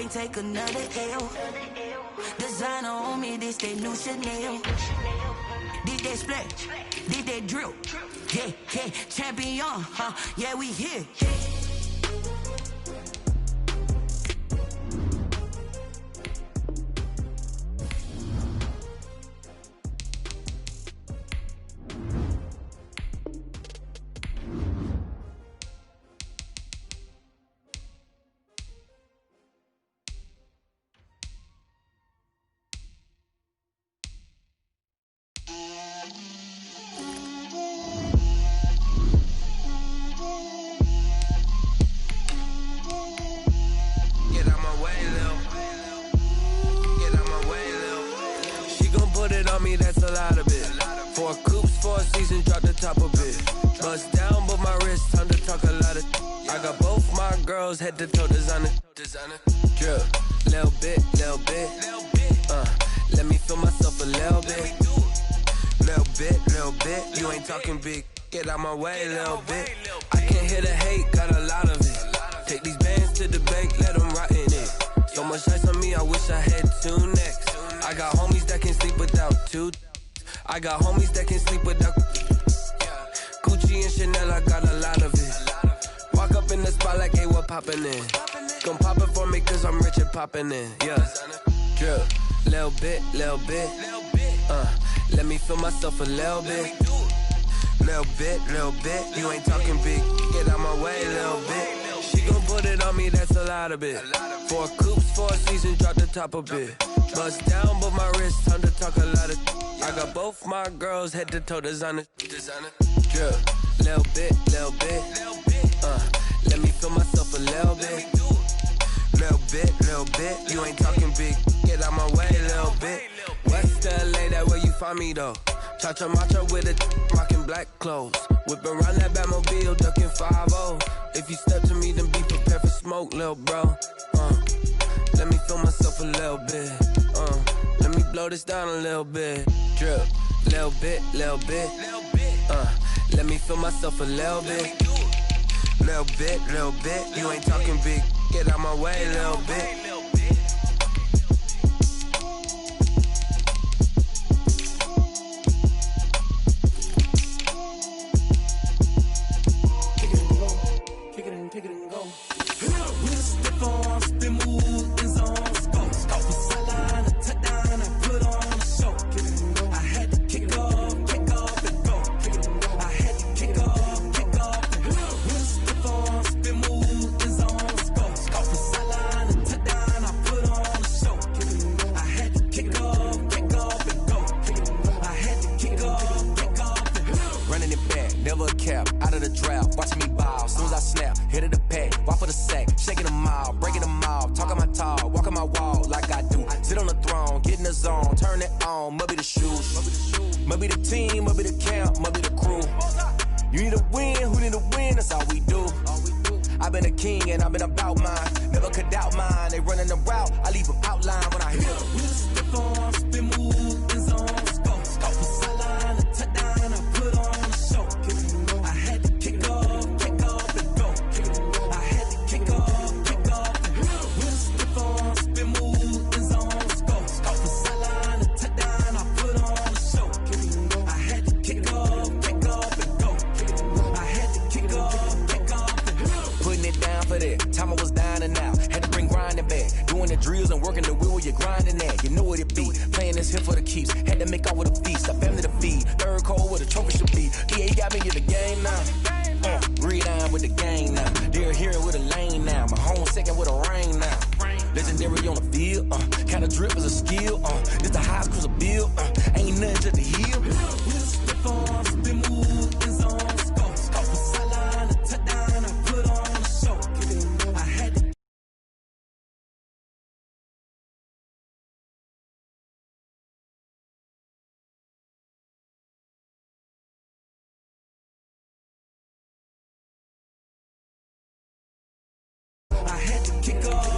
can't take another L. Designer on me, this that new Chanel. Did that splash, did that drill. Yeah, yeah, champion, huh? Yeah, we here. That's a lot of it. 4 coops, 4 seasons, drop the top of it. Bust down, but my wrist, time to talk a lot of. I got both my girls head to toe designer. Drip, little bit. Let me feel myself a little bit. Little bit. You ain't talking big. Get out my way, little bit. I can't hear the hate, got a lot of it. Take these bands to the bank, let them rot in it. So much ice on me, I wish I had 2 necks. I got homies that can sleep without 2. I got homies that can sleep without Gucci and Chanel, I got a lot of it. Walk up in the spot like, hey, what poppin' in? Gon' pop it for me cause I'm rich and poppin' in. Yeah, drip, little bit. Let me feel myself a little bit. Little bit. You ain't talking big. Get out my way, little bit. She gon' put it on me, that's a lot of it. 4 coops, 4 seasons, drop the top a bit. Bust down, but my wrist, time to talk a lot of. I got both my girls head to toe designer. Drip, little bit. Let me feel myself a little bit. Little bit. You ain't talking big. Get out my way, little bit. West LA, that where you find me though. Cha-cha matcha with a rockin' black clothes. Whip around that Batmobile, ducking 5-0. If you step to me, then be prepared for smoke, lil' bro. Let me feel myself a little bit. Let me blow this down a little bit. Drip, little bit. Let me feel myself a little bit. Little bit. You ain't talking big. Get out my way, little bit. Kick it and go. With a stiff arm, spin move, in zone, scope. From sideline to touchdown, I put on a show. I had to kick off and go. I had to kick off and go. With a stiff arm, spin move, in zone, scope. From sideline to touchdown, I put on a show. I had to kick off and go. I had to kick off and go. Running it back, never a cap, out of the draft, watching me ball, soon as I snap, hit of the pack, walk for the sack, shaking them all, breaking them all, talking my talk, walking my wall like I do, sit on the throne, get in the zone, turn it on, must be the shoes, must be the team, must be the camp, must be the crew, you need a win, who need a win, that's all we do, I've been a king and I've been about mine, never could doubt mine, they running the route, I leave them outline when I hit them. With a stiff arm, spin move, in zone, scope. From sideline to touchdown, I put on a show. I had to kick off and go. I had to kick off and go. With a stiff arm, spin move, in zone, scope. From sideline to touchdown, I put on a show. I had to kick off and go. I had to kick off and go. Putting it down for that, time I was down and out, had to bring grinding back, doing the drills and working the wheel where you're grinding at, you know what it be, playing this here for the keeps, had to make out with a feast, a family to feed, third cold where the trophy should be, EA got me in the game now, read on with the game now, they're hearing with a lane now, my home second with a rain now, legendary on the field, kind of drip is a skill, this the highest cruiser bill, ain't nothing just to heal. With a stiff arm, spin move, in zone, scope. From sideline to touchdown, I put on a show. I had to kick off.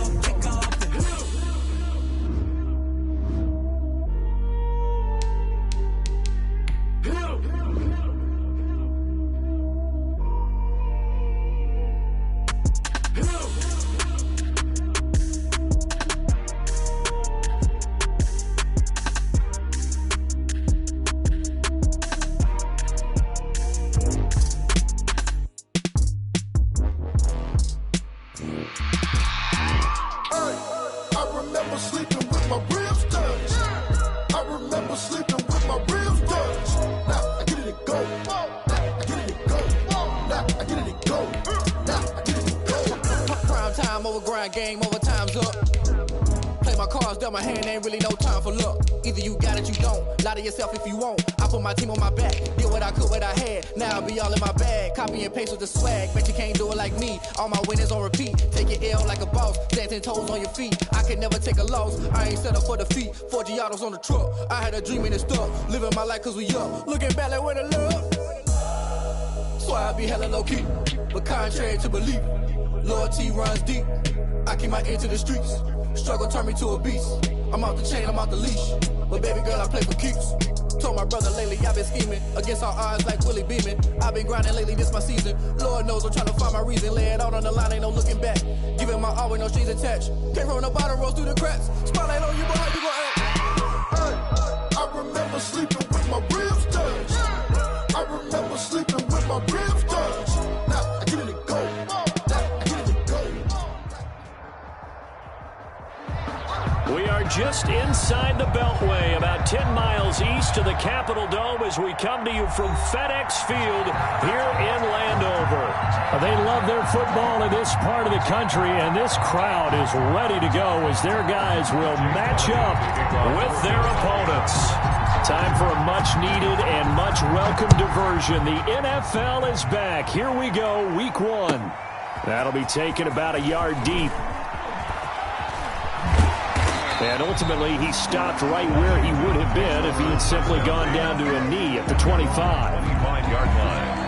grind, game over, time's up. Play my cards, dealt my hand, ain't really no time for luck. Either you got it, you don't. Lie to yourself if you won't. I put my team on my back, did what I could, what I had. Now I'll be all in my bag, copy and paste with the swag. Bet you can't do it like me, all my winners on repeat. Take your L like a boss, stand 10 toes on your feet. I can never take a loss, I ain't set up for defeat. 4 Giottos on the truck, I had a dream and it stuck. Living my life cause we up, looking back like where the love. So I be hella low key, but contrary to belief, loyalty runs deep. I keep my ear to the streets. Struggle turned me to a beast. I'm off the chain, I'm off the leash. But baby girl, I play for keeps. Told my brother lately, I've been scheming. Against all odds like Willie Beeman. I've been grinding lately, this my season. Lord knows I'm trying to find my reason. Lay it out on the line, ain't no looking back. Giving my all with no strings attached. Came from the bottom, rose through the cracks. Spotlight on you, but how you gon' act? Hey, I remember sleeping with my ribs touched. I remember sleeping with my ribs touched. Now I get it and go. We are just inside the Beltway, about 10 miles east of the Capitol Dome as we come to you from FedEx Field here in Landover. They love their football in this part of the country, and this crowd is ready to go as their guys will match up with their opponents. Time for a much-needed and much-welcome diversion. The NFL is back. Here we go, week 1. That'll be taken about a yard deep. And ultimately, he stopped right where he would have been if he had simply gone down to a knee at the 25. 25-yard line.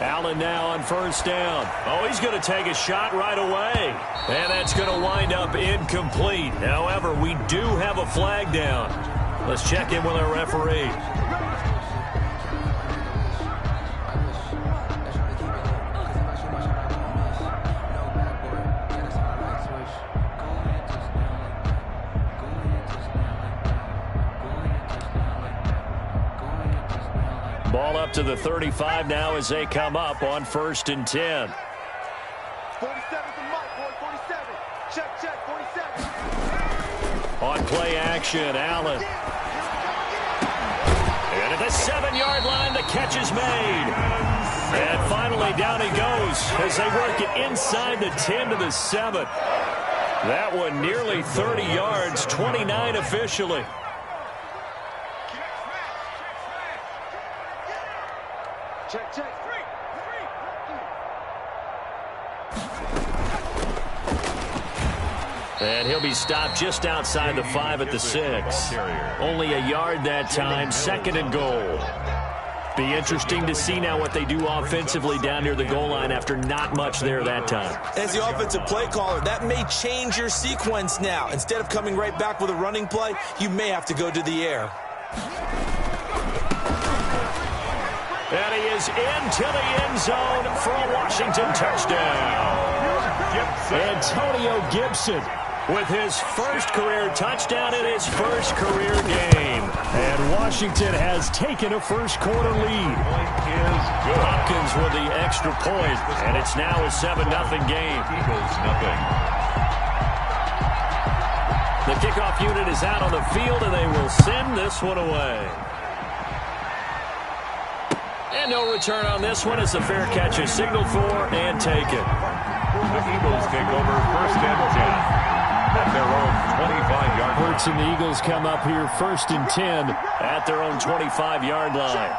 Allen now on first down. Oh, he's going to take a shot right away. And that's going to wind up incomplete. However, we do have a flag down. Let's check in with our referee. Ball up to the 35 now as they come up on 1st and 10. 47's the mic, boy, 47. Check, 47. On play action, Allen. And at the 7-yard line, the catch is made. And finally down he goes as they work it inside the 10 to the 7. That one nearly 30 yards, 29 officially. Check. And he'll be stopped just outside the 5 at the 6. Only a yard that time, 2nd and goal. Be interesting to see now what they do offensively down near the goal line after not much there that time. As the offensive play caller, that may change your sequence now. Instead of coming right back with a running play, you may have to go to the air. And he is into the end zone for a Washington touchdown. Antonio Gibson with his first career touchdown in his first career game. And Washington has taken a first-quarter lead. Hopkins with the extra point, and it's now a 7-0 game. Eagles nothing. The kickoff unit is out on the field, and they will send this one away. And no return on this one as the fair catch is signaled for and taken. The Eagles take over 1st and 10 at their own 25-yard line. Hurts and the Eagles come up here 1st and 10 at their own 25-yard line.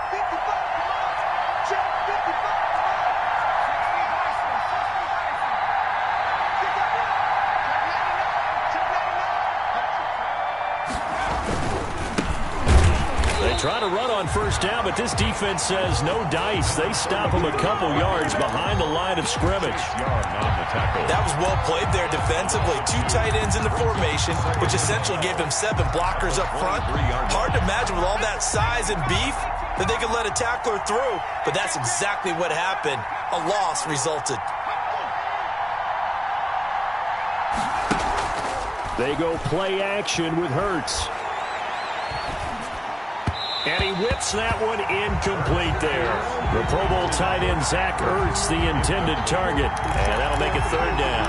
Trying to run on first down, but this defense says no dice. They stop him a couple yards behind the line of scrimmage. That was well played there defensively. 2 tight ends in the formation, which essentially gave them 7 blockers up front. Hard to imagine with all that size and beef that they could let a tackler through, but that's exactly what happened. A loss resulted. They go play action with Hurts. And he whips that one incomplete there. The Pro Bowl tight end Zach Ertz, the intended target. And that'll make it 3rd down.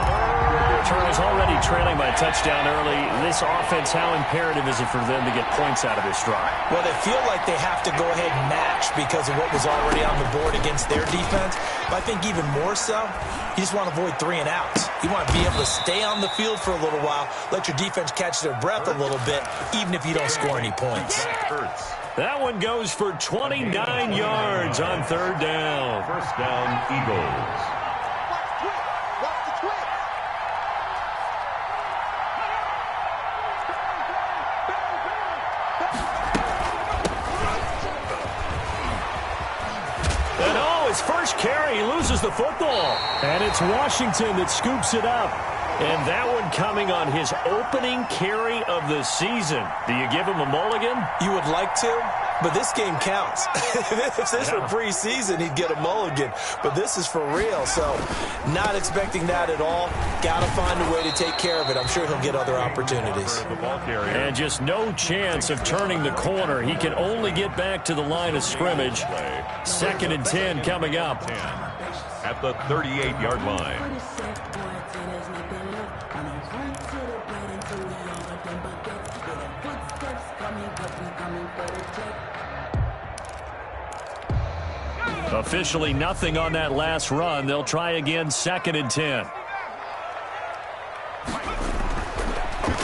Charles already trailing by a touchdown early. This offense, how imperative is it for them to get points out of this drive? Well, they feel like they have to go ahead and match because of what was already on the board against their defense. But I think even more so, you just want to avoid 3 and outs. You want to be able to stay on the field for a little while, let your defense catch their breath a little bit, even if you don't score any points. That one goes for 29 yards on 3rd down. First down, Eagles. And his first carry, he loses the football. And it's Washington that scoops it up. And that one coming on his opening carry of the season. Do you give him a mulligan? You would like to, but this game counts. If this were preseason, he'd get a mulligan. But this is for real, so not expecting that at all. Got to find a way to take care of it. I'm sure he'll get other opportunities. And just no chance of turning the corner. He can only get back to the line of scrimmage. 2nd and 10 coming up. At the 38-yard line. Officially nothing on that last run. They'll try again, 2nd and 10.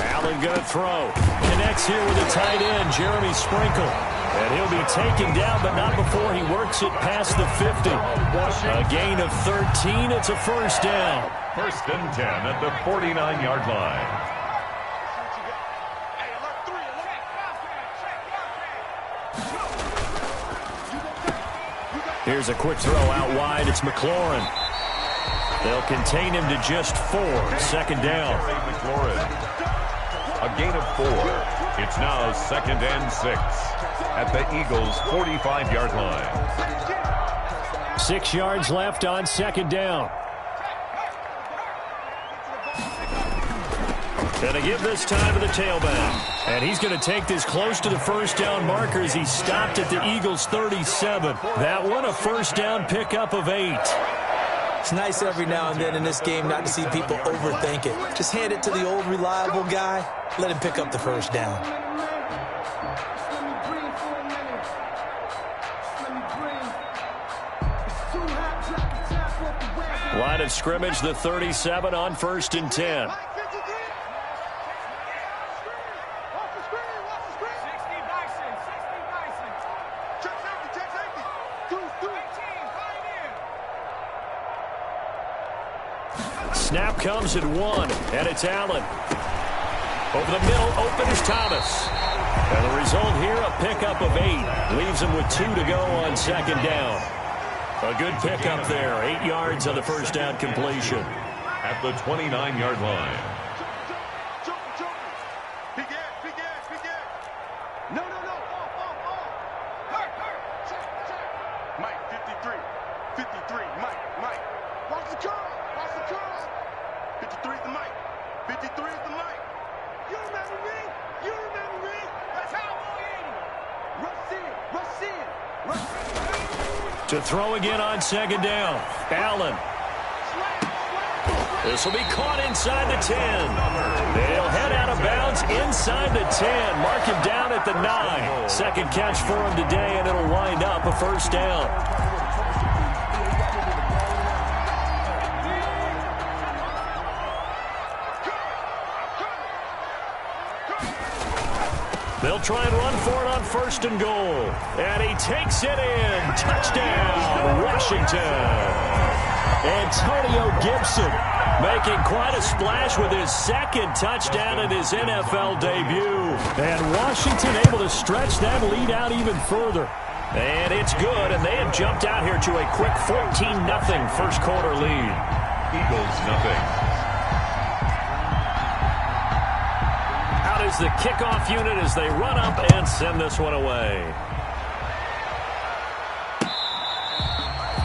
Allen going to throw. Connects here with a tight end, Jeremy Sprinkle. And he'll be taken down, but not before he works it past the 50. A gain of 13. It's a 1st down. 1st and 10 at the 49-yard line. Here's a quick throw out wide. It's McLaurin. They'll contain him to just 4. 2nd down. McLaurin. A gain of 4. It's now 2nd and 6 at the Eagles' 45-yard line. 6 yards left on 2nd down. Gonna give this time to the tailback. And he's going to take this close to the 1st down marker as he stopped at the Eagles' 37. That one a 1st down pickup of 8. It's nice every now and then in this game not to see people overthink it. Just hand it to the old reliable guy. Let him pick up the 1st down. Line of scrimmage, the 37 on 1st and 10. Snap comes at 1, and it's Allen. Over the middle, open is Thomas. And the result here, a pickup of 8. Leaves him with 2 to go on 2nd down. A good pickup there. 8 yards on the 1st down completion. At the 29-yard line. To throw again on 2nd down. Allen. This will be caught inside the 10. They'll head out of bounds inside the 10. Mark him down at the 9. 2nd catch for him today, and it'll wind up a 1st down. They'll try and run for it on 1st and goal. And he takes it in. Touchdown, Washington. Antonio Gibson making quite a splash with his second touchdown in his NFL debut. And Washington able to stretch that lead out even further. And it's good, and they have jumped out here to a quick 14-0 first quarter lead. Eagles nothing. Out is the kickoff unit as they run up and send this one away.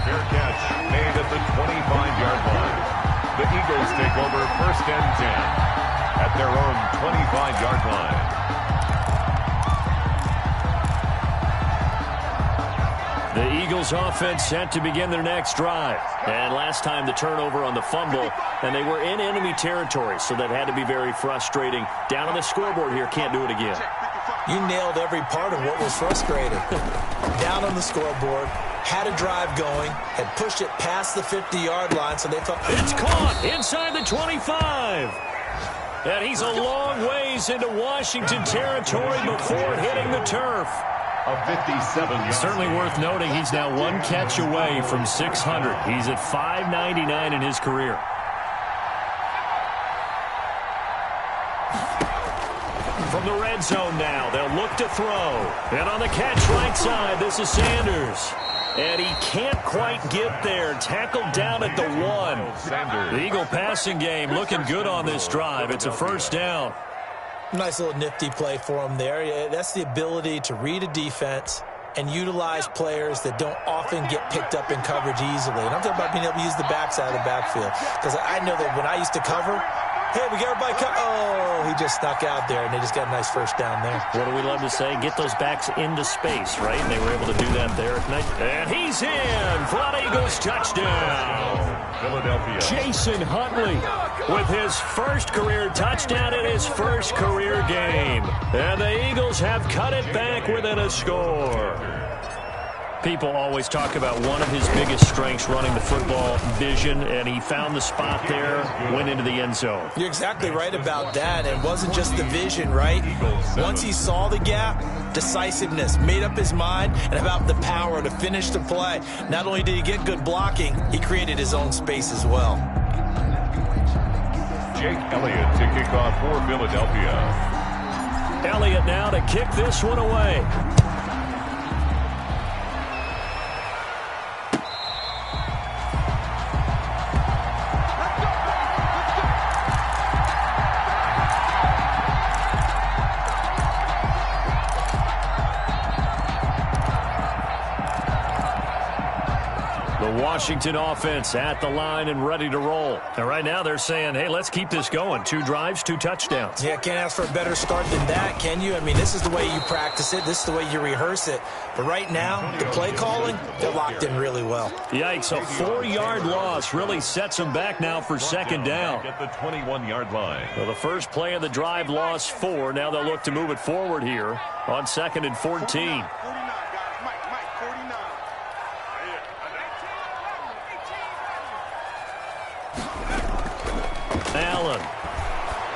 Fair catch made at the 25-yard line. The Eagles take over 1st and 10 at their own 25-yard line. The Eagles offense set to begin their next drive. And last time the turnover on the fumble, and they were in enemy territory, so that had to be very frustrating. Down on the scoreboard here, can't do it again. You nailed every part of what was frustrating. Down on the scoreboard, had a drive going, had pushed it past the 50-yard line, so they thought... It's caught inside the 25. And he's a long ways into Washington territory before hitting the turf. A 57. Certainly worth noting he's now one catch away from 600. He's at 599 in his career. From the red zone now, they'll look to throw. And on the catch right side, this is Sanders. And he can't quite get there. Tackled down at the 1. Sanders. The Eagle passing game looking good on this drive. It's a first down. Nice little nifty play for him there. That's the ability to read a defense and utilize players that don't often get picked up in coverage easily. And I'm talking about being able to use the backside of the backfield. Because I know that when I used to cover, hey, we got everybody oh, he just snuck out there, and they just got a nice first down there. What do we love to say? Get those backs into space, right? And they were able to do that there tonight. And he's in for an Eagles touchdown. Philadelphia. Jason Huntley with his first career touchdown in his first career game. And the Eagles have cut it back within a score. People always talk about one of his biggest strengths, running the football, vision, and he found the spot there, went into the end zone. You're exactly right about that. It wasn't just the vision, right? Once he saw the gap, decisiveness, made up his mind, and about the power to finish the play. Not only did he get good blocking, he created his own space as well. Jake Elliott to kick off for Philadelphia. Elliott now to kick this one away. Washington offense at the line and ready to roll. And right now they're saying, hey, let's keep this going. 2 drives, 2 touchdowns. Yeah, can't ask for a better start than that, can you? I mean, this is the way you practice it. This is the way you rehearse it. But right now, the play calling, they're locked in really well. Yikes, a 4-yard loss really sets them back now for second down. At the 21-yard line. Well, the first play of the drive lost 4. Now they'll look to move it forward here on 2nd and 14. Allen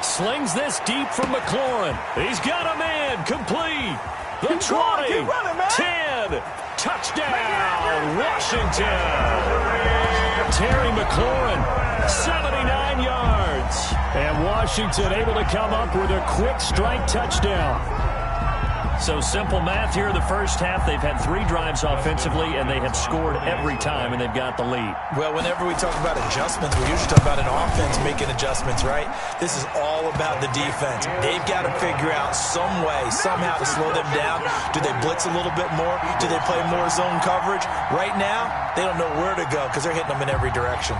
slings this deep from McLaurin. He's got a man complete. The 20, 10, touchdown, Washington. Terry McLaurin, 79 yards. And Washington able to come up with a quick strike touchdown. So simple math here in the first half. They've had 3 drives offensively, and they have scored every time, and they've got the lead. Well, whenever we talk about adjustments, we usually talk about an offense making adjustments, right? This is all about the defense. They've got to figure out some way, somehow to slow them down. Do they blitz a little bit more? Do they play more zone coverage? Right now, they don't know where to go because they're hitting them in every direction.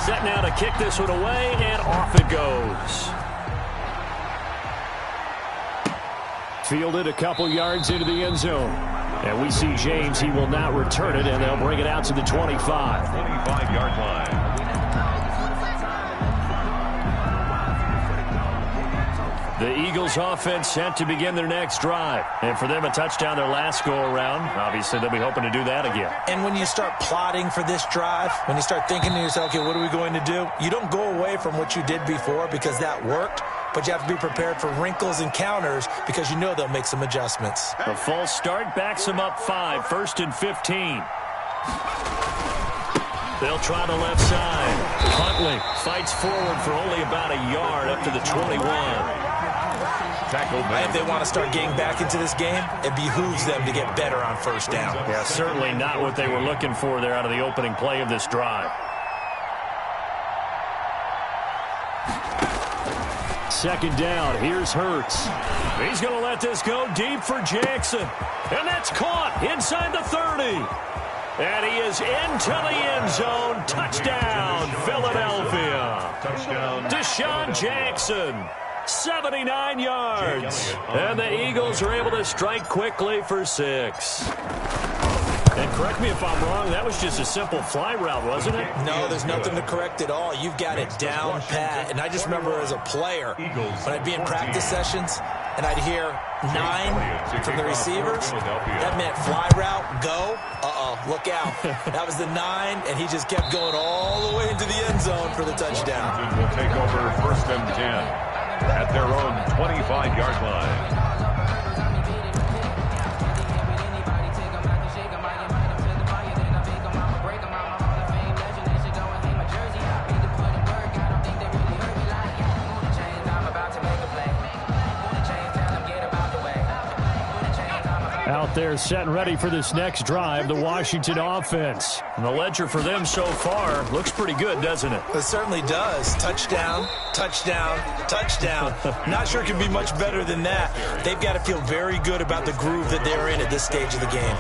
Set now to kick this one away, and off it goes. Fielded a couple yards into the end zone. And we see James, he will not return it, and they'll bring it out to the 25. 25-yard line. The Eagles offense set to begin their next drive. And for them, a touchdown their last go-around. Obviously, they'll be hoping to do that again. And when you start plotting for this drive, when you start thinking to yourself, okay, what are we going to do? You don't go away from what you did before because that worked. But you have to be prepared for wrinkles and counters because you know they'll make some adjustments. A false start backs them up 5, 1st and 15. They'll try the left side. Huntley fights forward for only about a yard up to the 21. If they want to start getting back into this game, it behooves them to get better on first down. Yeah, certainly not what they were looking for there out of the opening play of this drive. Second down, here's Hurts. He's going to let this go deep for Jackson. And that's caught inside the 30. And he is into the end zone. Touchdown, Philadelphia. Touchdown. Deshaun Jackson, 79 yards. And the Eagles are able to strike quickly for 6. And correct me if I'm wrong, that was just a simple fly route, wasn't it? No, there's nothing to correct at all. You've got it down pat. And I just remember as a player, when I'd be in practice sessions, and I'd hear 9 from the receivers, that meant fly route, go, look out. That was the 9, and he just kept going all the way into the end zone for the touchdown. Will take over 1st and 10 at their own 25-yard line. Out there set and ready for this next drive, the Washington offense. And the ledger for them so far looks pretty good, doesn't it? It certainly does. Touchdown, touchdown, touchdown. Not sure it can be much better than that. They've got to feel very good about the groove that they're in at this stage of the game.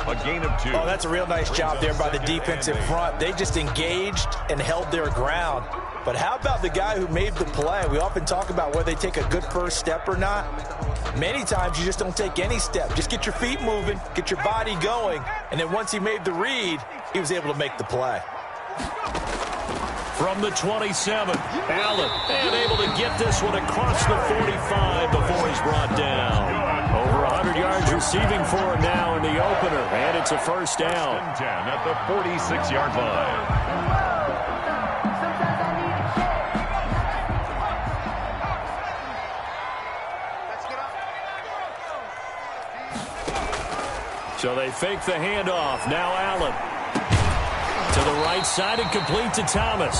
A gain of 2. Oh, that's a real nice job there by the defensive front. They just engaged and held their ground. But how about the guy who made the play? We often talk about whether they take a good first step or not. Many times you just don't take any step. Just get your feet moving, get your body going, and then once he made the read, he was able to make the play. From the 27, Allen, and able to get this one across the 45 before he's brought down. Over 100 yards receiving for him now in the opener, and it's a first down. 10 at the 46-yard line. So they fake the handoff. Now Allen to the right side and complete to Thomas.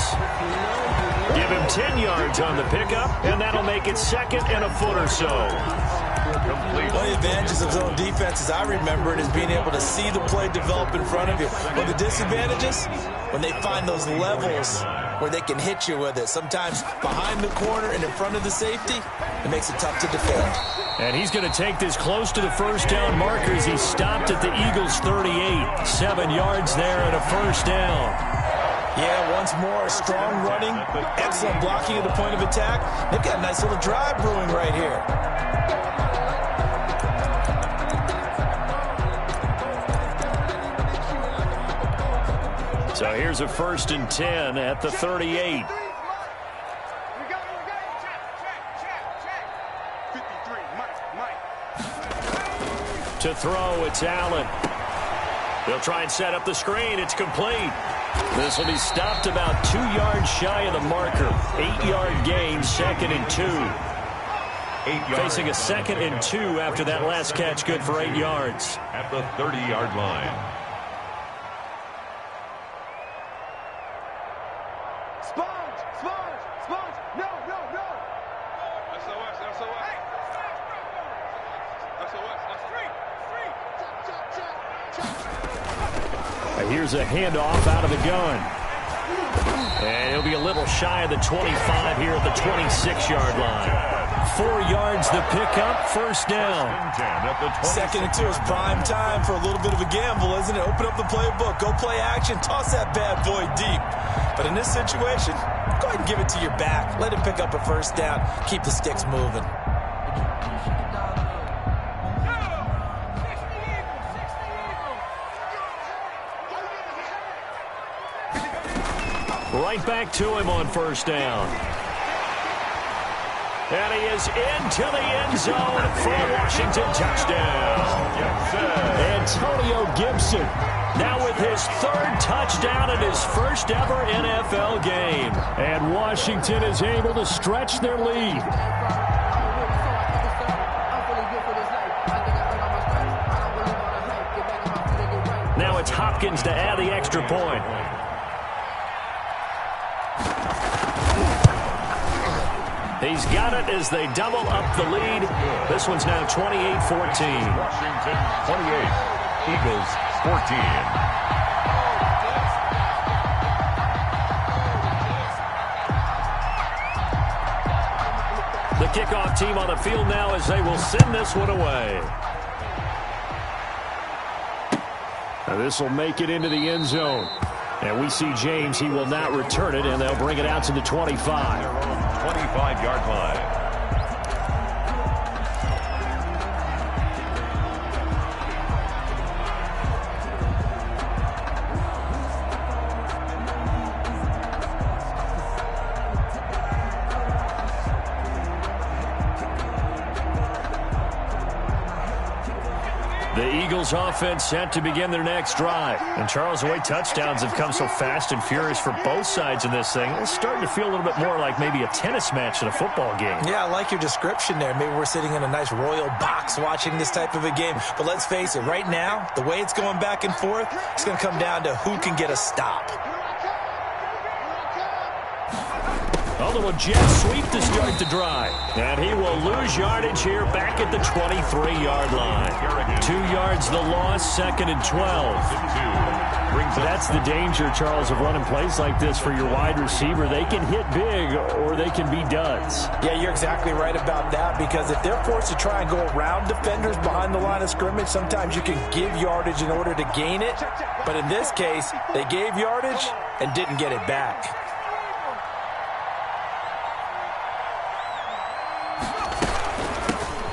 Give him 10 yards on the pickup, and that'll make it 2nd and a foot or so. One of the advantages of zone defense, as I remember it, is being able to see the play develop in front of you. But the disadvantages, when they find those levels where they can hit you with it, sometimes behind the corner and in front of the safety, it makes it tough to defend. And he's going to take this close to the first down marker as he stopped at the Eagles' 38. 7 yards there and a first down. Yeah, once more, strong running, excellent blocking at the point of attack. They've got a nice little drive brewing right here. So here's a 1st and 10 at the 38. To throw, it's Allen. They'll try and set up the screen. It's complete. This will be stopped about 2 yards shy of the marker. 8-yard gain, 2nd and 2. Facing a 2nd and 2 after that last catch, good for 8 yards. At the 30-yard line. Here's a handoff out of the gun. And he'll be a little shy of the 25 here at the 26-yard line. 4 yards the pickup, first down. 2nd and 2 is prime time for a little bit of a gamble, isn't it? Open up the playbook, go play action, toss that bad boy deep. But in this situation, go ahead and give it to your back. Let him pick up a first down, keep the sticks moving. Right back to him on first down. And he is into the end zone for a Washington touchdown. Antonio Gibson now with his 3rd touchdown in his first ever NFL game. And Washington is able to stretch their lead. Now it's Hopkins to add the extra point. He's got it as they double up the lead. This one's now 28-14. Washington 28, Eagles 14. The kickoff team on the field now as they will send this one away. Now this will make it into the end zone. And we see James. He will not return it, and they'll bring it out to the 25. 25-yard line. The Eagles offense set to begin their next drive. And Charles, the way touchdowns have come so fast and furious for both sides in this thing, it's starting to feel a little bit more like maybe a tennis match in a football game. Yeah, I like your description there. Maybe we're sitting in a nice royal box watching this type of a game. But let's face it, right now, the way it's going back and forth, it's going to come down to who can get a stop. A little jet sweep to start the drive. And he will lose yardage here back at the 23-yard line. 2 yards the loss, 2nd and 12. That's the danger, Charles, of running plays like this for your wide receiver. They can hit big or they can be duds. Yeah, you're exactly right about that, because if they're forced to try and go around defenders behind the line of scrimmage, sometimes you can give yardage in order to gain it. But in this case, they gave yardage and didn't get it back.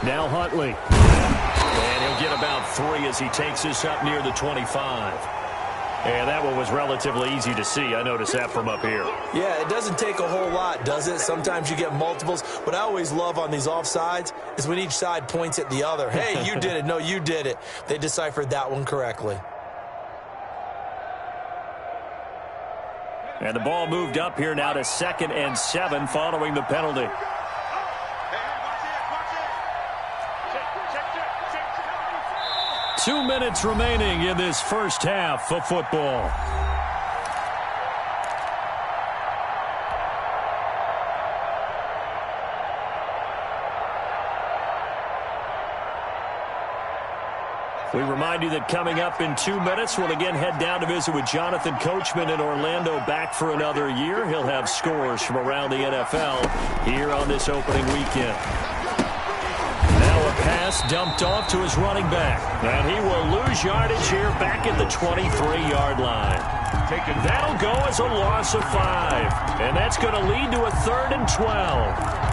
Now Huntley. And he'll get about 3 as he takes this up near the 25. And that one was relatively easy to see. I noticed that from up here. Yeah, it doesn't take a whole lot, does it? Sometimes you get multiples. What I always love on these offsides is when each side points at the other. Hey, you did it. No, you did it. They deciphered that one correctly. And the ball moved up here now to 2nd and 7 following the penalty. Two minutes remaining in this first half of football. We remind you that coming up in 2 minutes, we'll again head down to visit with Jonathan Coachman in Orlando, back for another year. He'll have scores from around the NFL here on this opening weekend. Pass dumped off to his running back. And he will lose yardage here back at the 23-yard line. That'll go as a loss of 5. And that's going to lead to a 3rd and 12.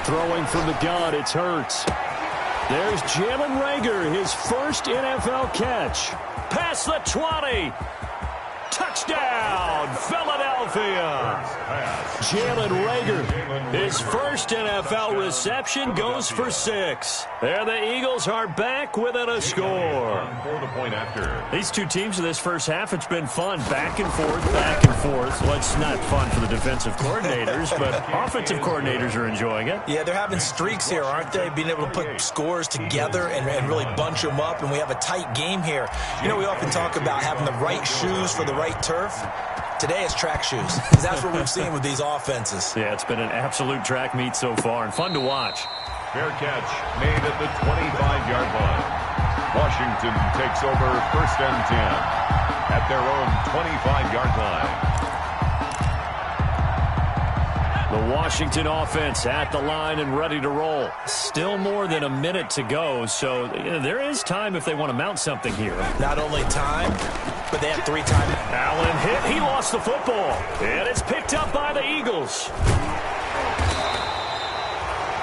Throwing from the gun, it's Hurts. There's Jalen Reagor, his first NFL catch. Past the 20. Touchdown, Philadelphia. Jalen Reagor, his first NFL reception, goes for 6. There the Eagles are back within a score. These two teams in this first half, it's been fun. Back and forth, back and forth. Well, it's not fun for the defensive coordinators, but offensive coordinators are enjoying it. Yeah, they're having streaks here, aren't they? Being able to put scores together and really bunch them up, and we have a tight game here. You know, we often talk about having the right shoes for the right turf. Today it's track shoes, because that's what we've seen with these offenses. Yeah, it's been an absolute track meet so far, and fun to watch. Fair catch made at the 25-yard line. Washington takes over 1st and 10 at their own 25-yard line. The Washington offense at the line and ready to roll. Still more than a minute to go, so there is time if they want to mount something here. Not only time, but they have 3 times. Allen hit. He lost the football. And it's picked up by the Eagles.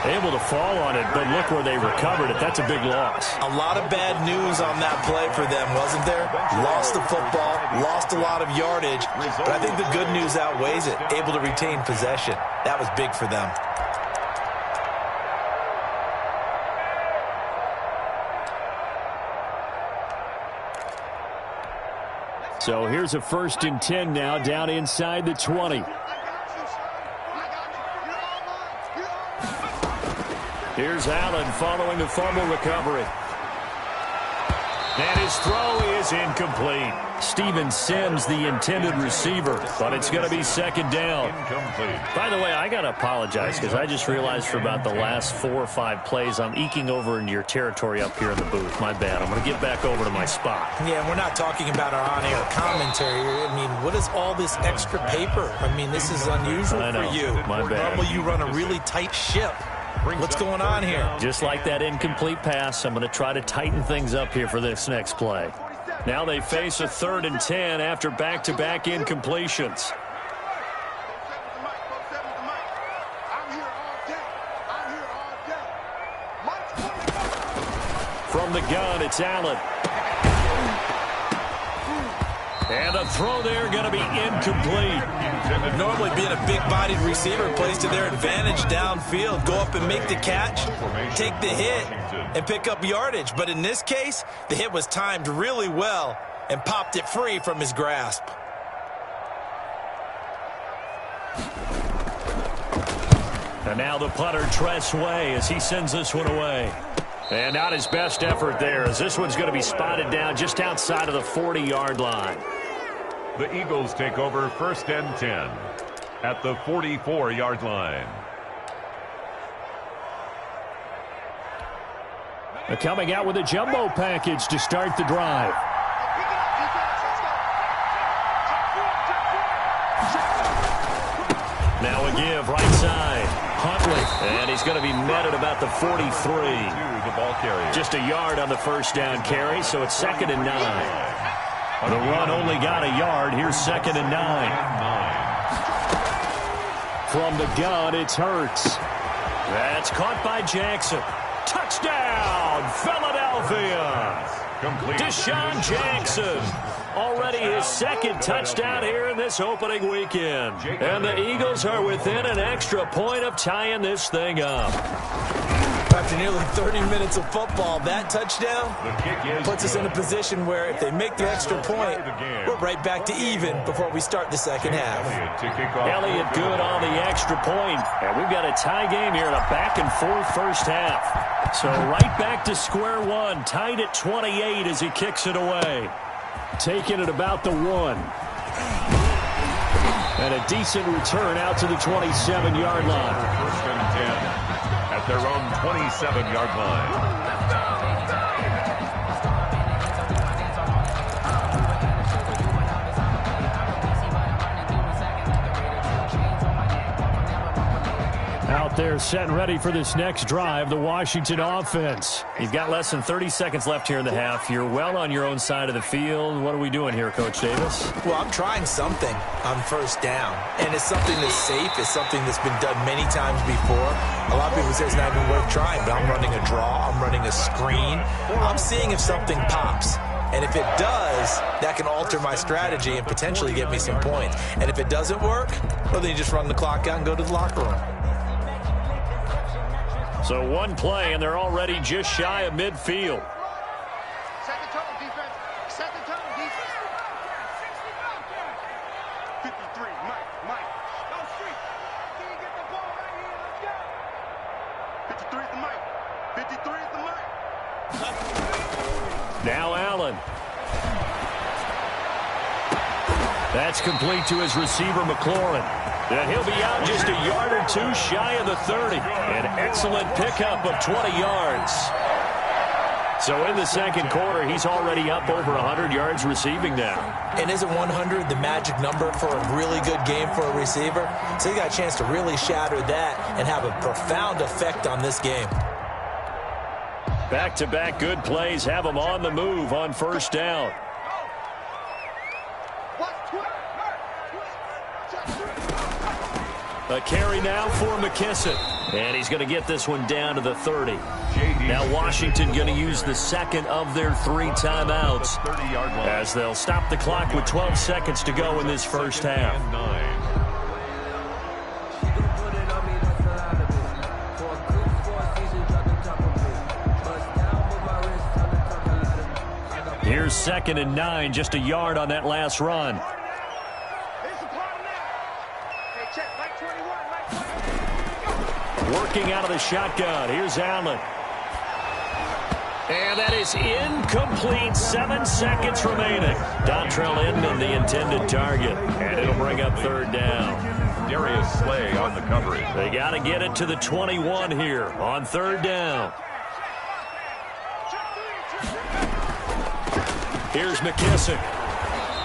Able to fall on it, but look where they recovered it. That's a big loss. A lot of bad news on that play for them, wasn't there? Lost the football, lost a lot of yardage, but I think the good news outweighs it. Able to retain possession. That was big for them. So here's a 1st and 10 now down inside the 20. Here's Allen following the fumble recovery. And his throw is incomplete. Steven Sims, the intended receiver, but it's going to be 2nd down. Incomplete. By the way, I got to apologize because I just realized for about the last 4 or 5 plays, I'm eking over into your territory up here in the booth. My bad. I'm going to get back over to my spot. Yeah, we're not talking about our on-air commentary. I mean, what is all this extra paper? I mean, this is unusual for you. My bad. Normally you run a really tight ship. What's going on here? Just like that incomplete pass, I'm going to try to tighten things up here for this next play. Now they face a 3rd and 10 after back-to-back incompletions. From the gun, it's Allen. And a throw there going to be incomplete. Normally being a big-bodied receiver plays to their advantage downfield. Go up and make the catch, take the hit, and pick up yardage. But in this case, the hit was timed really well and popped it free from his grasp. And now the punter, Tress Way, as he sends this one away. And not his best effort there, as this one's going to be spotted down just outside of the 40-yard line. The Eagles take over 1st and 10 at the 44-yard line. They're coming out with a jumbo package to start the drive. Now a give right side. Huntley, and he's going to be met at about the 43. The ball carrier. Just a yard on the 1st down carry, so it's 2nd and 9. The run only got a yard. Here's 2nd and 9. From the gun, it's Hurts. That's caught by Jackson. Touchdown, Philadelphia. Deshaun Jackson. Already his 2nd touchdown here in this opening weekend. And the Eagles are within an extra point of tying this thing up. After nearly 30 minutes of football, that touchdown puts us in a position where if they make the extra point, we're right back to even before we start the 2nd half. Elliott good on the extra point. And we've got a tie game here in a back-and-forth 1st half. So right back to square one, tied at 28 as he kicks it away. Taking it about the 1. And a decent return out to the 27-yard line. 1st and 10 at their own 27-yard line. Out there set and ready for this next drive, the Washington offense. You've got less than 30 seconds left here in the half. You're well on your own side of the field. What are we doing here, Coach Davis? Well, I'm trying something on 1st down, and it's something that's safe. It's something that's been done many times before. A lot of people say it's not even worth trying, but I'm running a draw. I'm running a screen. I'm seeing if something pops. And if it does, that can alter my strategy and potentially get me some points. And if it doesn't work, well, then you just run the clock out and go to the locker room. So one play, and they're already just shy of midfield. Set the tone, defense. Set the tone, defense. 53, Mike. Go street. Can you get the ball right here? Let's go. 53 is the Mike. 53 is the Mike. Now Allen. That's complete to his receiver, McLaurin. And he'll be out just a yard or 2 shy of the 30. An excellent pickup of 20 yards. So in the 2nd quarter, he's already up over 100 yards receiving now. And isn't 100 the magic number for a really good game for a receiver? So he got a chance to really shatter that and have a profound effect on this game. Back-to-back good plays have him on the move on 1st down. A carry now for McKissick. And he's going to get this one down to the 30. Now Washington going to use the 2nd of their 3 timeouts as they'll stop the clock with 12 seconds to go in this 1st half. Here's 2nd and 9, just a yard on that last run. Working out of the shotgun. Here's Allen. And that is incomplete. 7 seconds remaining. Dontrell Inman, the intended target. And it'll bring up 3rd down. Darius Slay on the coverage. They got to get it to the 21 here on 3rd down. Here's McKissick.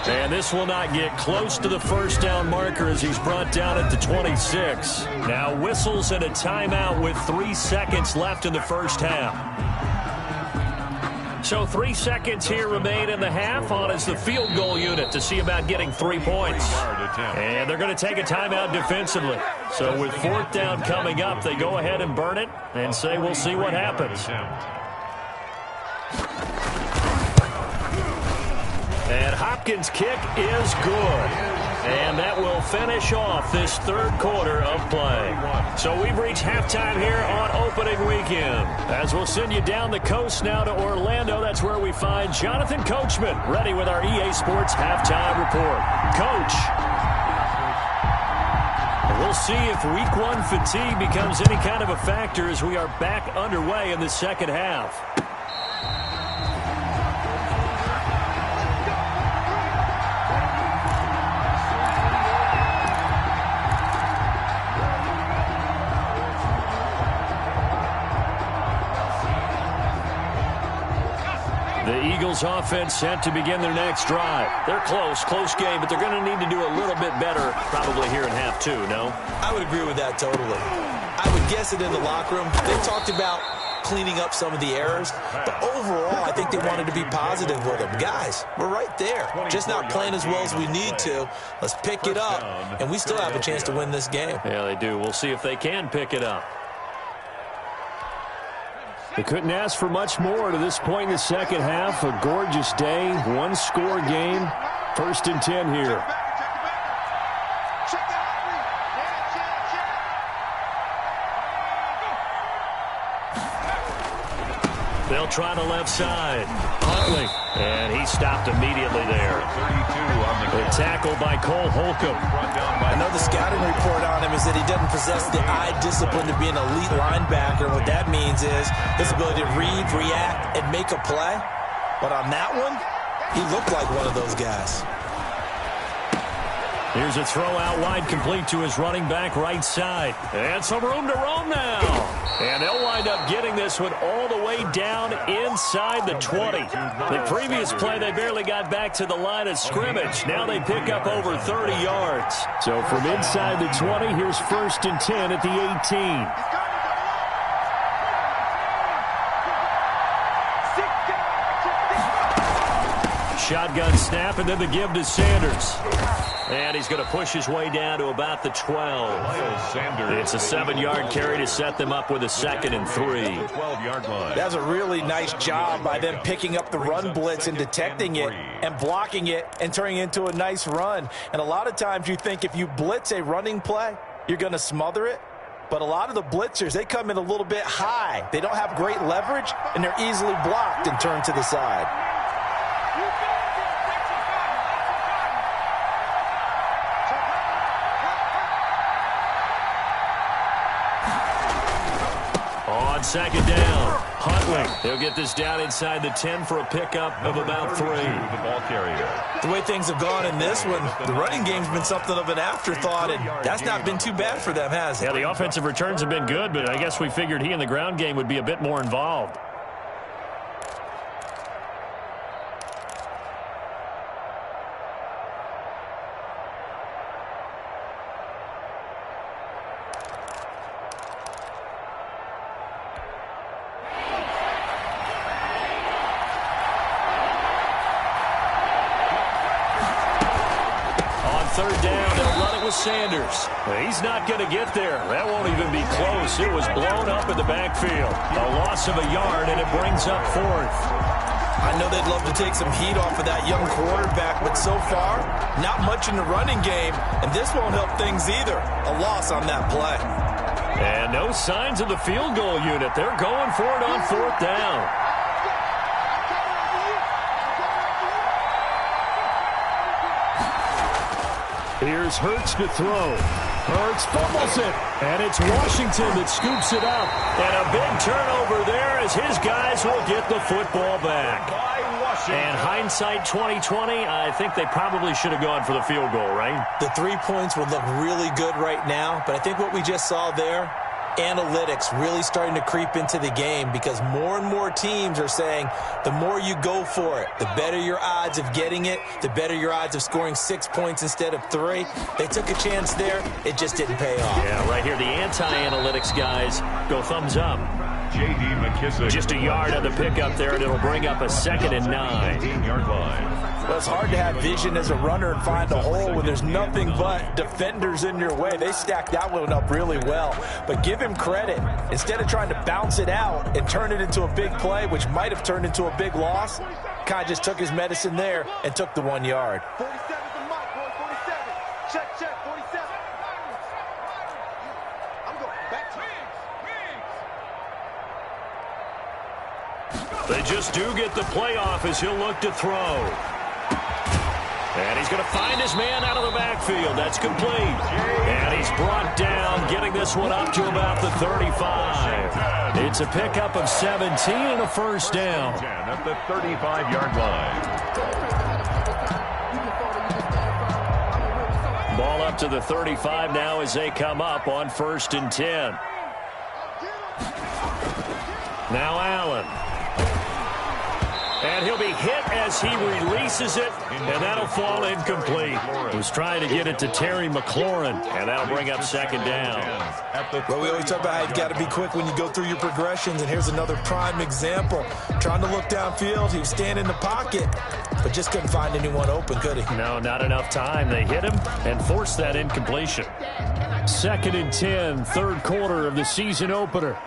And this will not get close to the 1st down marker as he's brought down at the 26. Now whistles and a timeout with 3 seconds left in the first half. So 3 seconds here remain in the half on as the field goal unit to see about getting 3 points. And they're going to take a timeout defensively. So with 4th down coming up, they go ahead and burn it and say we'll see what happens. And Hopkins' kick is good. And that will finish off this 3rd quarter of play. So we've reached halftime here on opening weekend. As we'll send you down the coast now to Orlando, that's where we find Jonathan Coachman ready with our EA Sports halftime report. Coach. We'll see if week 1 fatigue becomes any kind of a factor as we are back underway in the second half. The Eagles offense set to begin their next drive. They're close game, but they're going to need to do a little bit better probably here in half 2, no? I would agree with that totally. I would guess it in the locker room. They talked about cleaning up some of the errors, but overall I think they wanted to be positive with them. Guys, we're right there. Just not playing as well as we need to. Let's pick it up, and we still have a chance to win this game. Yeah, they do. We'll see if they can pick it up. They couldn't ask for much more to this point in the second half. A gorgeous day, 1-score game. 1st and 10 here. They'll try the left side. Huntley. And he stopped immediately there. 32 on the tackle by Cole Holcomb. I know the scouting report on him is that he doesn't possess the eye discipline to be an elite linebacker. And what that means is his ability to read, react, and make a play. But on that one, he looked like one of those guys. Here's a throw out wide, complete to his running back right side. And some room to roam now. And they'll wind up getting this one all the way down inside the 20. The previous play, they barely got back to the line of scrimmage. Now they pick up over 30 yards. So from inside the 20, here's 1st and 10 at the 18. Shotgun snap, and then the give to Sanders. And he's going to push his way down to about the 12. It's a 7-yard carry to set them up with a 2nd and 3. That's a really nice job by them picking up the run blitz and detecting it and blocking it and turning it into a nice run. And a lot of times you think if you blitz a running play, you're going to smother it. But a lot of the blitzers, they come in a little bit high. They don't have great leverage, and they're easily blocked and turned to the side. On 2nd down, Huntley. He'll get this down inside the 10 for a pickup of about 3. The ball carrier. The way things have gone in this one, the running game's been something of an afterthought, and that's not been too bad for them, has it? Yeah, the offensive returns have been good, but I guess we figured he in the ground game would be a bit more involved. Sanders. He's not going to get there. That won't even be close. It was blown up in the backfield. A loss of a yard, and it brings up 4th. I know they'd love to take some heat off of that young quarterback, but so far, not much in the running game, and this won't help things either. A loss on that play. And no signs of the field goal unit. They're going for it on 4th down. Here's Hurts to throw. Hurts fumbles it, and it's Washington that scoops it up. And a big turnover there as his guys will get the football back. And hindsight 2020, I think they probably should have gone for the field goal, right? The 3 points would look really good right now, but I think what we just saw there, analytics really starting to creep into the game because more and more teams are saying the more you go for it, the better your odds of getting it, the better your odds of scoring 6 points instead of 3. They took a chance there. It just didn't pay off. Yeah, right here, the anti-analytics guys go thumbs up. J.D. McKissick. Just a yard on the pickup there, and it'll bring up a 2nd and 9. 18-yard line. Well, it's hard to have vision as a runner and find a hole when there's nothing but defenders in your way. They stacked that one up really well. But give him credit. Instead of trying to bounce it out and turn it into a big play, which might have turned into a big loss, kind of just took his medicine there and took the 1 yard. 47's the mark, boy. 47. Check, 47. I'm going back to They just do get the playoff as he'll look to throw. And he's going to find his man out of the backfield. That's complete. And he's brought down, getting this one up to about the 35. It's a pickup of 17 and a first down. At the 35-yard line. Ball up to the 35 now as they come up on 1st and 10. Now Allen. And he'll be hit as he releases it, and that'll fall incomplete. He was trying to get it to Terry McLaurin, and that'll bring up 2nd down. Well, we always talk about how you've got to be quick when you go through your progressions, and here's another prime example. Trying to look downfield, he was standing in the pocket, but just couldn't find anyone open, could he? No, not enough time. They hit him and forced that incompletion. 2nd and 10, 3rd quarter of the season opener.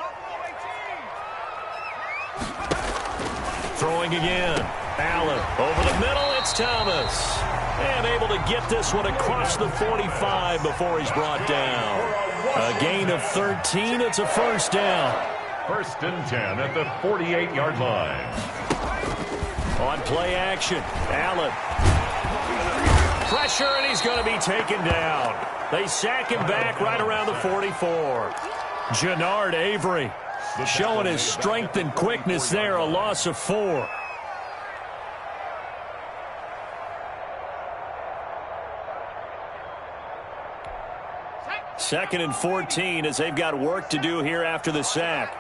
Throwing again. Allen over the middle. It's Thomas. And able to get this one across the 45 before he's brought down. A gain of 13. It's a first down. 1st and 10 at the 48-yard line. On play action. Allen. Pressure, and he's going to be taken down. They sack him back right around the 44. Jannard Avery showing his strength and quickness there. A loss of 4. Second and 14 as they've got work to do here after the sack.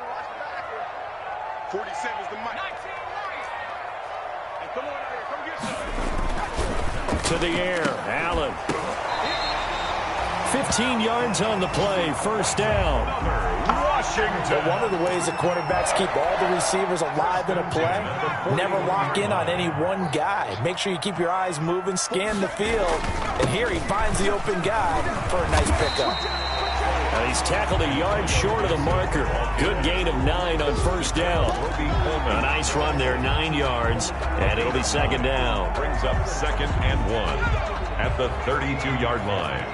47's the mic. Come on out here. Come get some. To the air. Allen. 15 yards on the play. First down. Washington. Well, one of the ways the quarterbacks keep all the receivers alive in a play, never lock in on any one guy. Make sure you keep your eyes moving, scan the field, and here he finds the open guy for a nice pickup. And he's tackled a yard short of the marker. Good gain of 9 on first down. A nice run there, 9 yards, and it'll be 2nd down. Brings up 2nd and 1 at the 32-yard line.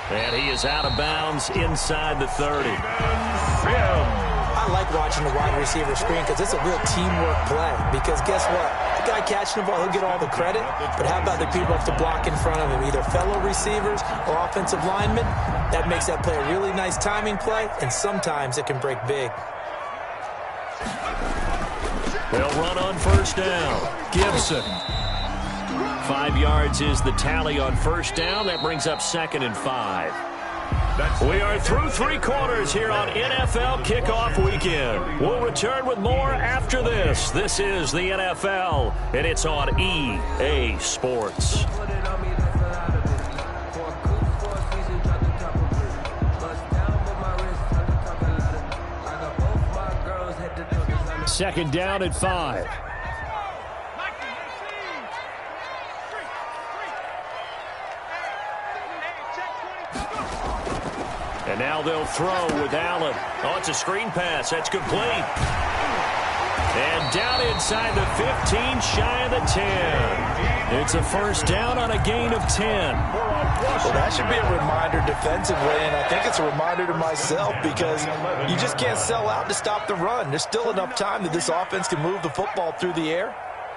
And he is out of bounds inside the 30. I like watching the wide receiver screen because it's a real teamwork play. Because guess what? The guy catching the ball, he'll get all the credit. But how about the people off the block in front of him, either fellow receivers or offensive linemen? That makes that play a really nice timing play, and sometimes it can break big. They'll run on first down. Gibson. 5 yards is the tally on first down. That brings up 2nd and 5. We are through 3 quarters here on NFL Kickoff Weekend. We'll return with more after this. This is the NFL, and it's on EA Sports. Second down at 5. And now they'll throw with Allen. Oh, it's a screen pass. That's complete. And down inside the 15, shy of the 10. It's a first down on a gain of 10. Well, that should be a reminder defensively, and I think it's a reminder to myself because you just can't sell out to stop the run. There's still enough time that this offense can move the football through the air,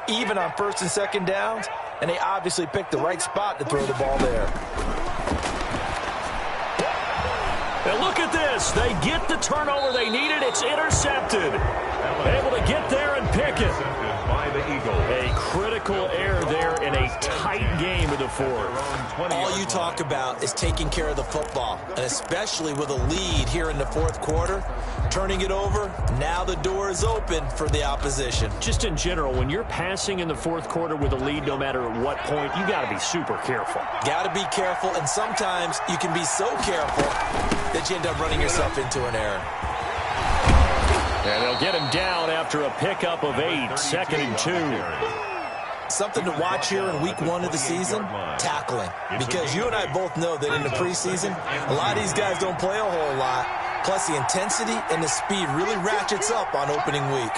even on first and second downs, and they obviously picked the right spot to throw the ball there. And look at this. They get the turnover they needed. It's intercepted. Able to get there and pick it. A critical error there in a tight game of the fourth. All you talk about is taking care of the football, and especially with a lead here in the fourth quarter, turning it over, now the door is open for the opposition. Just in general, when you're passing in the fourth quarter with a lead, no matter at what point, you got to be super careful. Got to be careful, and sometimes you can be so careful that you end up running yourself into an error. And they'll get him down after a pickup of 8, 2nd and 2. Something to watch here in week 1 of the season, tackling. Because you and I both know that in the preseason, a lot of these guys don't play a whole lot. Plus, the intensity and the speed really ratchets up on opening week.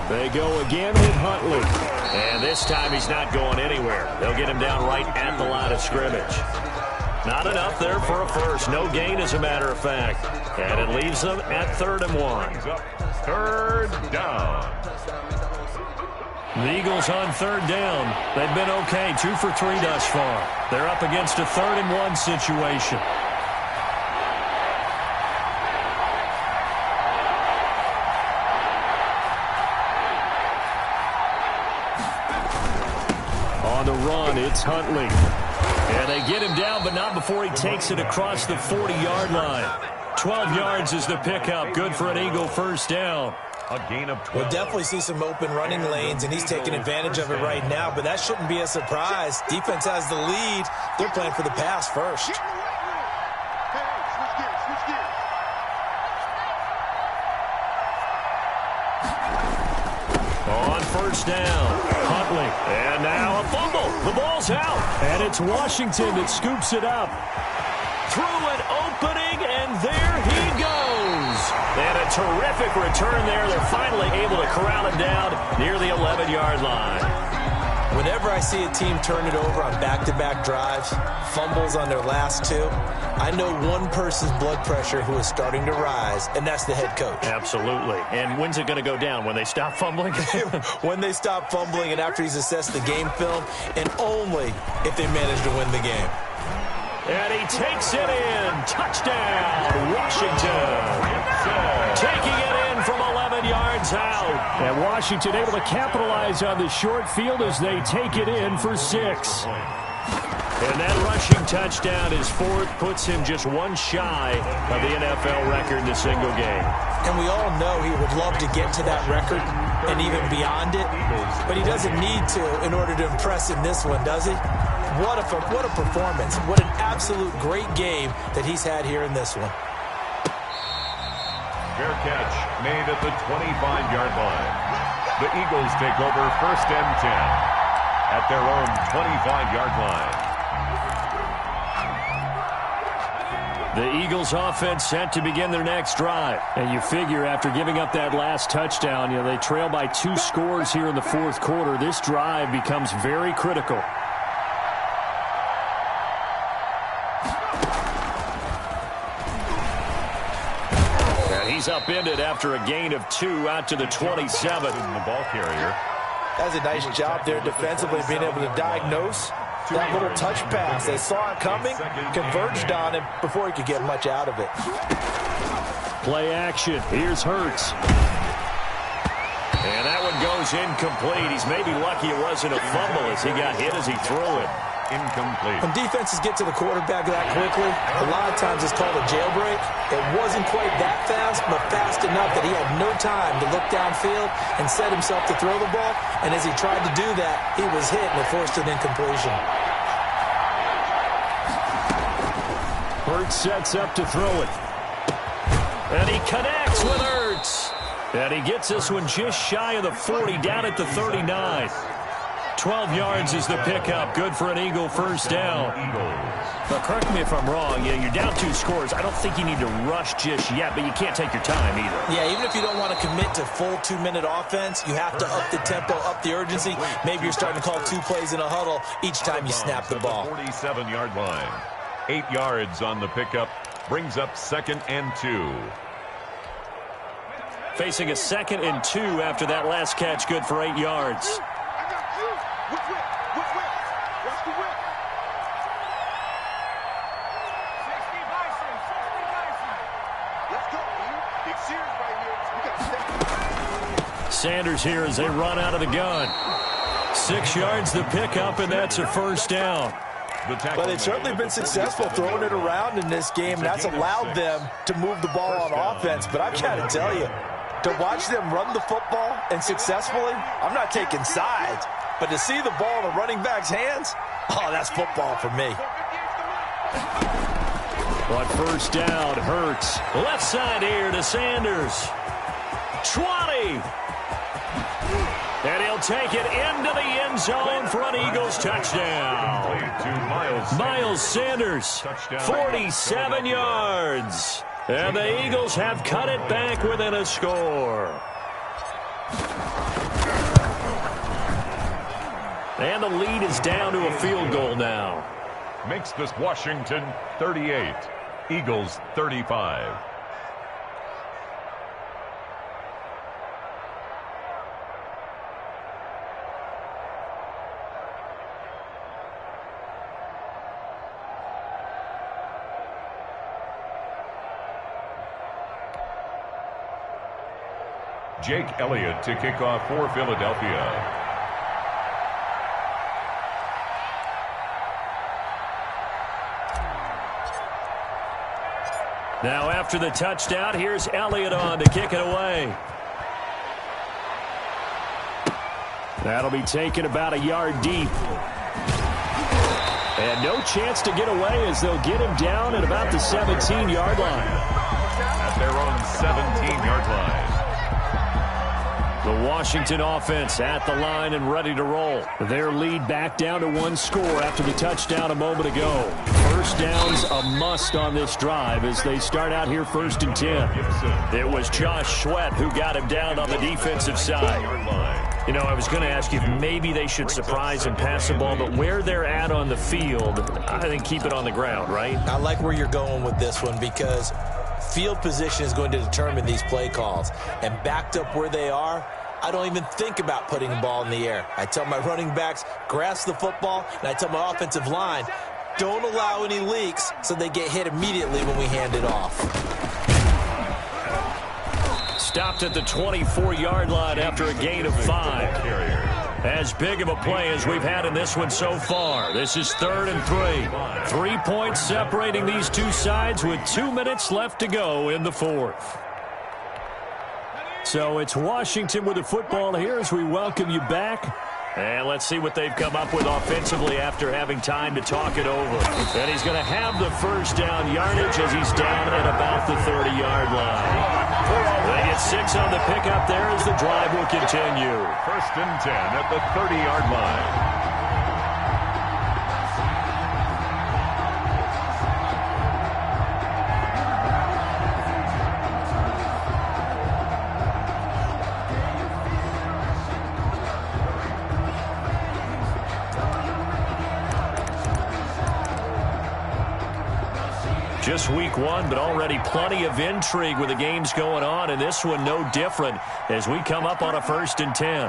They go again with Huntley. And this time he's not going anywhere. They'll get him down right at the line of scrimmage. Not enough there for a first. No gain, as a matter of fact. And it leaves them at 3rd and 1. 3rd down. The Eagles on 3rd down. They've been okay. 2 for 3 thus far. They're up against a 3rd and 1 situation. On the run, it's Huntley. And they get him down, but not before he takes it across the 40-yard line. 12 yards is the pickup. Good for an Eagle first down. A gain of 12. We'll definitely see some open running lanes, and he's taking advantage of it right now, but that shouldn't be a surprise. Defense has the lead. They're playing for the pass first. On first down, Huntley. And now a fumble. The ball's out. And it's Washington that scoops it up. Through an opening, and there he goes. And a terrific return there. They're finally able to corral him down near the 11-yard line. Whenever I see a team turn it over on back-to-back drives, fumbles on their last 2, I know one person's blood pressure who is starting to rise, and that's the head coach. Absolutely. And when's it going to go down? When they stop fumbling? When they stop fumbling and after he's assessed the game film, and only if they manage to win the game. And he takes it in. Touchdown, Washington. Taking it in from 11 yards out. And Washington able to capitalize on the short field as they take it in for 6. And that rushing touchdown, his 4th, puts him just one shy of the NFL record in a single game. And we all know he would love to get to that record and even beyond it, but he doesn't need to in order to impress in this one, does he? What a performance. What an absolute great game that he's had here in this one. Fair catch made at the 25-yard line. The Eagles take over 1st and 10 at their own 25-yard line. The Eagles offense set to begin their next drive. And you figure after giving up that last touchdown, they trail by 2 scores here in the fourth quarter. This drive becomes very critical. And he's upended after a gain of 2 out to the 27. The ball carrier. That's a nice job there defensively, being able to diagnose that little touch pass. They saw it coming, converged on him before he could get much out of it. Play action. Here's Hurts. And that one goes incomplete. He's maybe lucky it wasn't a fumble as he got hit as he threw it. Incomplete. When defenses get to the quarterback that quickly, a lot of times it's called a jailbreak. It wasn't quite that fast, but fast enough that he had no time to look downfield and set himself to throw the ball. And as he tried to do that, he was hit and it forced an incompletion. Hurts sets up to throw it. And he connects with Hurts. And he gets this one just shy of the 40, down at the 39. 12 yards is the pickup. Good for an Eagle first down. But correct me if I'm wrong. You're down 2 scores. I don't think you need to rush just yet, but you can't take your time either. Yeah, even if you don't want to commit to full 2-minute offense, you have to up the tempo, up the urgency. Maybe you're starting to call 2 plays in a huddle each time you snap the ball. 47-yard line. 8 yards on the pickup. Brings up 2nd and 2. Facing a 2nd and 2 after that last catch. Good for 8 yards. Sanders here as they run out of the gun. 6 yards the pickup, and that's a first down. But they've certainly been successful throwing it around in this game. That's allowed them to move the ball on offense. But I've got to tell you, to watch them run the football and successfully, I'm not taking sides. But to see the ball in a running back's hands, oh, that's football for me. But first down, Hurts. Left side here to Sanders. 20. And he'll take it into the end zone for an Eagles touchdown. Miles Sanders, 47 yards. And the Eagles have cut it back within a score. And the lead is down to a field goal now. Makes this Washington 38, Eagles 35. Jake Elliott to kick off for Philadelphia. Now after the touchdown, here's Elliott on to kick it away. That'll be taken about a yard deep. And no chance to get away as they'll get him down at about the 17-yard line. At their own 17-yard line. The Washington offense at the line and ready to roll. Their lead back down to 1 score after the touchdown a moment ago. First down's a must on this drive as they start out here 1st and 10. It was Josh Sweat who got him down on the defensive side. You know, I was going to ask you if maybe they should surprise and pass the ball, but where they're at on the field, I think keep it on the ground, right? I like where you're going with this one because field position is going to determine these play calls. And backed up where they are, I don't even think about putting the ball in the air. I tell my running backs, grasp the football, and I tell my offensive line, don't allow any leaks so they get hit immediately when we hand it off. Stopped at the 24-yard line after a gain of 5. As big of a play as we've had in this one so far. This is 3rd and 3. 3 points separating these two sides with 2 minutes left to go in the 4th. So it's Washington with the football here as we welcome you back. And let's see what they've come up with offensively after having time to talk it over. And he's going to have the first down yardage as he's down at about the 30-yard line. They get 6 on the pickup there as the drive will continue. 1st and 10 at the 30-yard line. Just week 1, but already plenty of intrigue with the games going on, and this one no different as we come up on a 1st and 10.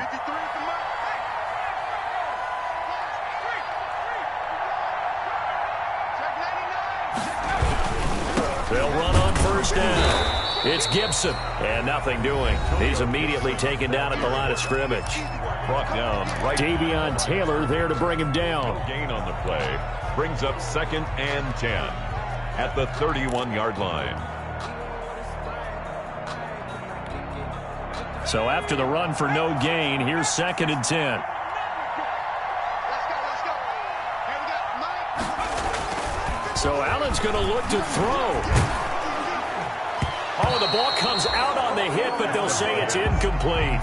They'll run on 1st down. It's Gibson, and nothing doing. He's immediately taken down at the line of scrimmage. Brought down right. Davion Taylor there to bring him down. Gain on the play. Brings up 2nd and 10. At the 31-yard line. So after the run for no gain, here's 2nd and 10. So Allen's going to look to throw. Oh, the ball comes out on the hit, but they'll say it's incomplete.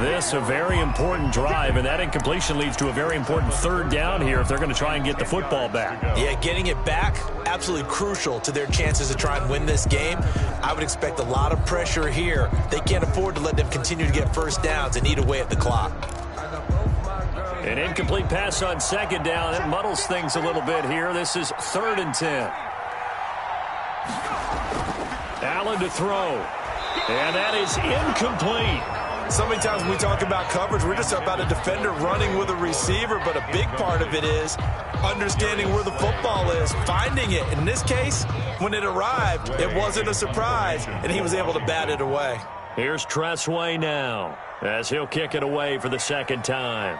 This a very important drive, and that incompletion leads to a very important third down here if they're going to try and get the football back. Yeah, getting it back, absolutely crucial to their chances to try and win this game. I would expect a lot of pressure here. They can't afford to let them continue to get first downs and eat away at the clock. An incomplete pass on second down. That muddles things a little bit here. This is 3rd and 10. Allen to throw. And that is incomplete. So many times when we talk about coverage, we're just about a defender running with a receiver, but a big part of it is understanding where the football is, finding it. In this case, when it arrived, it wasn't a surprise, and he was able to bat it away. Here's Tressway now, as he'll kick it away for the second time.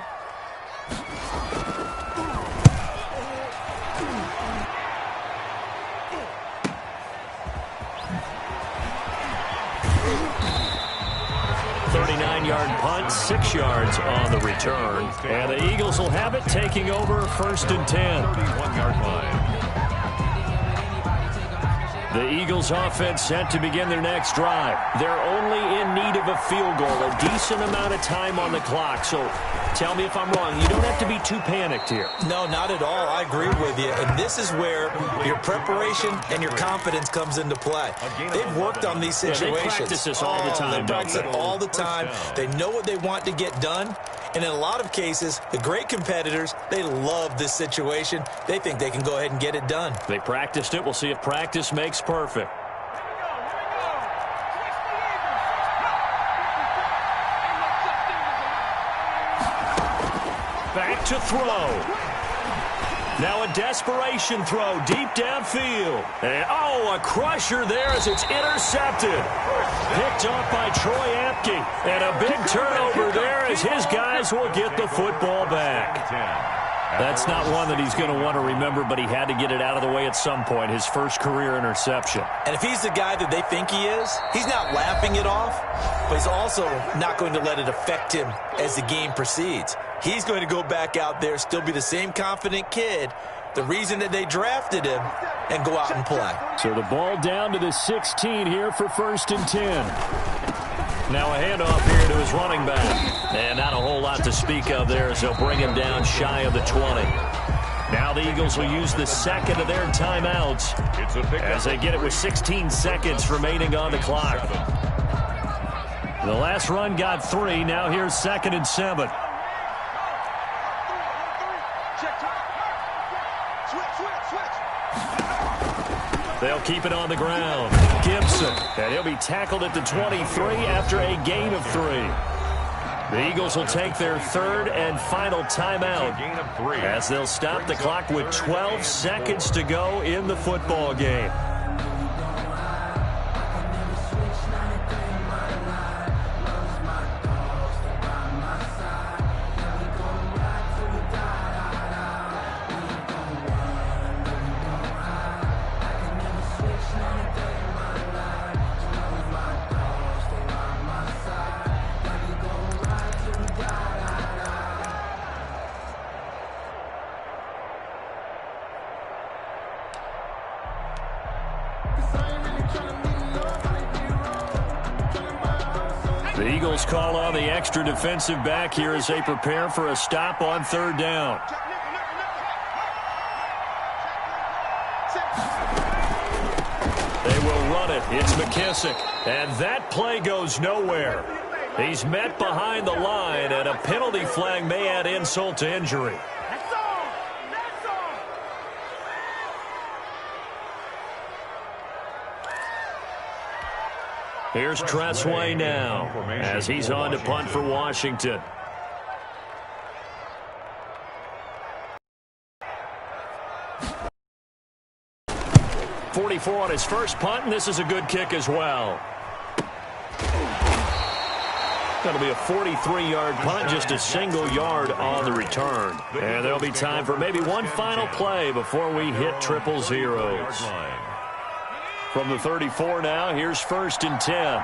Yard punt, 6 yards on the return. And the Eagles will have it, taking over 1st and 10. 31-yard line. The Eagles offense set to begin their next drive. They're only in need of a field goal, a decent amount of time on the clock. So tell me if I'm wrong. You don't have to be too panicked here. No, not at all. I agree with you. And this is where your preparation and your confidence comes into play. They've worked on these situations. They practice this all the time. They practice it all the time. They know what they want to get done. And in a lot of cases, the great competitors, they love this situation. They think they can go ahead and get it done. They practiced it. We'll see if practice makes perfect. Back to throw. Now a desperation throw deep downfield. And, oh, a crusher there as it's intercepted. Picked off by Troy Apke. And a big turnover there as his guys will get the football back. That's not one that he's going to want to remember, but he had to get it out of the way at some point, his first career interception. And if he's the guy that they think he is, he's not laughing it off, but he's also not going to let it affect him as the game proceeds. He's going to go back out there, still be the same confident kid, the reason that they drafted him, and go out and play. So the ball down to the 16 here for 1st and 10. Now a handoff here to his running back. And not a whole lot to speak of there as they'll bring him down shy of the 20. Now the Eagles will use the second of their timeouts as they get it with 16 seconds remaining on the clock. The last run got 3. Now here's 2nd and 7. They'll keep it on the ground. Gibson, and he'll be tackled at the 23 after a gain of 3. The Eagles will take their 3rd and final timeout as they'll stop the clock with 12 seconds to go in the football game. The Eagles call on the extra defensive back here as they prepare for a stop on 3rd down. They will run it. It's McKissick. And that play goes nowhere. He's met behind the line, and a penalty flag may add insult to injury. Here's Tressway now as he's on to punt for Washington. .44 on his first punt, and this is a good kick as well. That'll be a 43-yard punt, just a single yard on the return. And there'll be time for maybe one final play before we hit 000. From the 34 now, here's 1st and 10.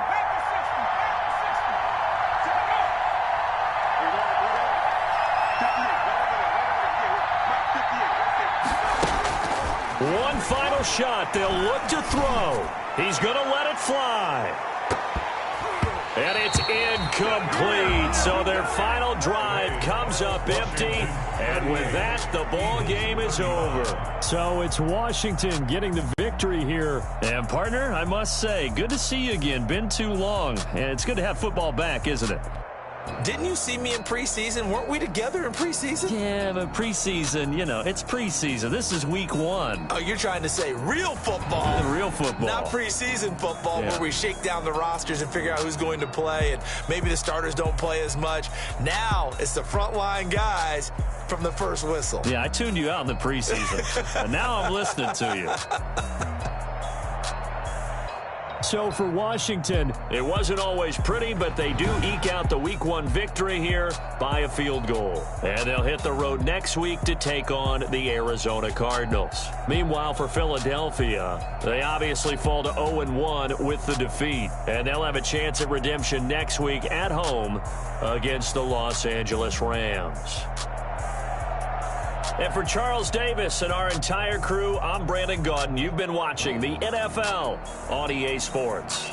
One final shot. They'll look to throw. He's going to let it fly. And it's incomplete. So their final drive comes up empty. And with that, the ball game is over. So it's Washington getting the victory here. And, partner, I must say, good to see you again. Been too long. And it's good to have football back, isn't it? Didn't you see me in preseason? Weren't we together in preseason? Yeah, but preseason, it's preseason. This is week 1. Oh, you're trying to say real football. Real football. Not preseason football where we shake down the rosters and figure out who's going to play, and maybe the starters don't play as much. Now it's the frontline guys from the first whistle. Yeah, I tuned you out in the preseason. And now I'm listening to you. So for Washington, it wasn't always pretty, but they do eke out the Week 1 victory here by a field goal. And they'll hit the road next week to take on the Arizona Cardinals. Meanwhile, for Philadelphia, they obviously fall to 0-1 with the defeat. And they'll have a chance at redemption next week at home against the Los Angeles Rams. And for Charles Davis and our entire crew, I'm Brandon Gaudin. You've been watching the NFL on EA Sports.